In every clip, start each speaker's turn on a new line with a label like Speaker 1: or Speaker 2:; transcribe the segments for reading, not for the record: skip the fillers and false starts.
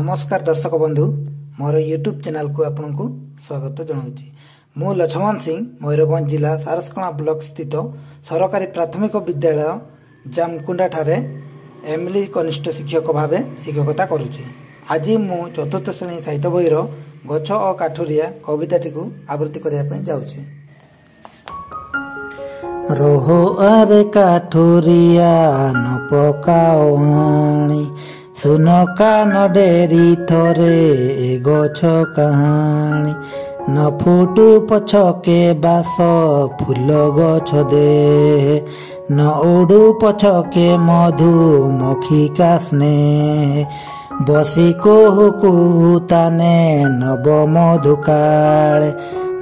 Speaker 1: नमस्कार दर्शक बंधु मोर यूट्यूब चैनल को आपन को स्वागत जनाऊँगी। मु लक्ष्मण सिंह मयूरभंज जिला सारसकणा ब्लॉक स्थित सरकारी प्राथमिक विद्यालय जामकुंडा ठारे एमली कनिष्ठ शिक्षक भाव शिक्षकता करुच्ची। आज मु चतुर्थ श्रेणी साहित्य बहीर गछ और काठुरिया कविताटी को आवृत्ति करने जाऊँगी। रोहो अरे काठुरिया न पकाओ आनी सुन कान डेरी थोरे ए गछ कहानी न फुटू पछके बास फूल गछ दे न उडू पछके मधु मखिका स्नेह बसी कोहु कुहु ताने नब मधुकाळे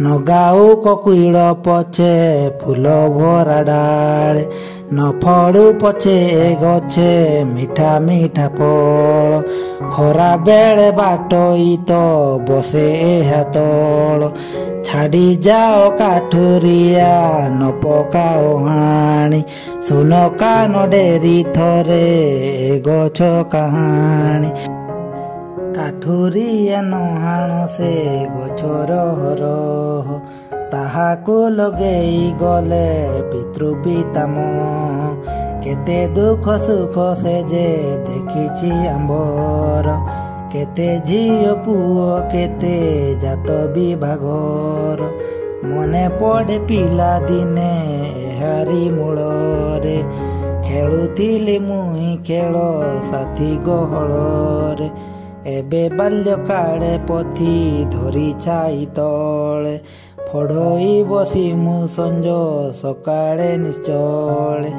Speaker 1: न गाऊ ककुइल पछे फूल भरा डाळे न फड़ू पछे गछे मीठा मीठा फल खरा बेले बाटई तो बसे हातल छाड़ी जाओ काठुरिया न पकाओ हाणी सुन कान डेरी थोरे गछ कहानी काठुरिया नहाण से गछर हरह ताहाको लगेई गले पितृपितामह केते दुख सुख से जे देखिछि आंबर केते झियो पुओ केते जात विभागर मने पड़े पिला दिने हारी मूलरे खेलुथिली मुई खेल साथी गहଳରେ एबे बाल्य काले पथी धरी छाई तले फड़ई बसी मु संज सकाळे निश्चले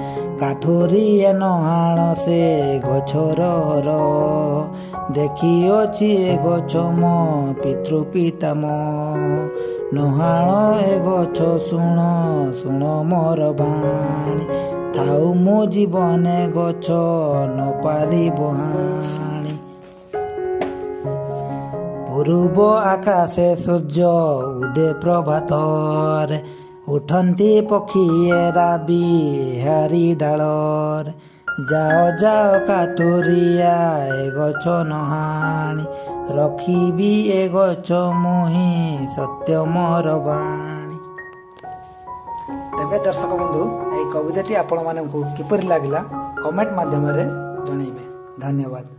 Speaker 1: काठुरिया नहाण से गछर हरह देखिअछि ए गछ मो पितृपितामह नहाण ए गछ शुण शुण मोर बाणी थाउ मो जीवने गछ न पारिब हाणी पूर्व आकाशे सूर्य उदय प्रभातर उठंती पक्षीएरा बिहारी डालर जाओ जाओ काठुरिया ए गछ नहाणी रखिबी ए गछ मुही सत्य मोर बाणी। तेबे दर्शक बंधु ए कविताटी आपण मानकु किपरि लागिला कमेंट माध्यम रे जणाइबे। धन्यवाद।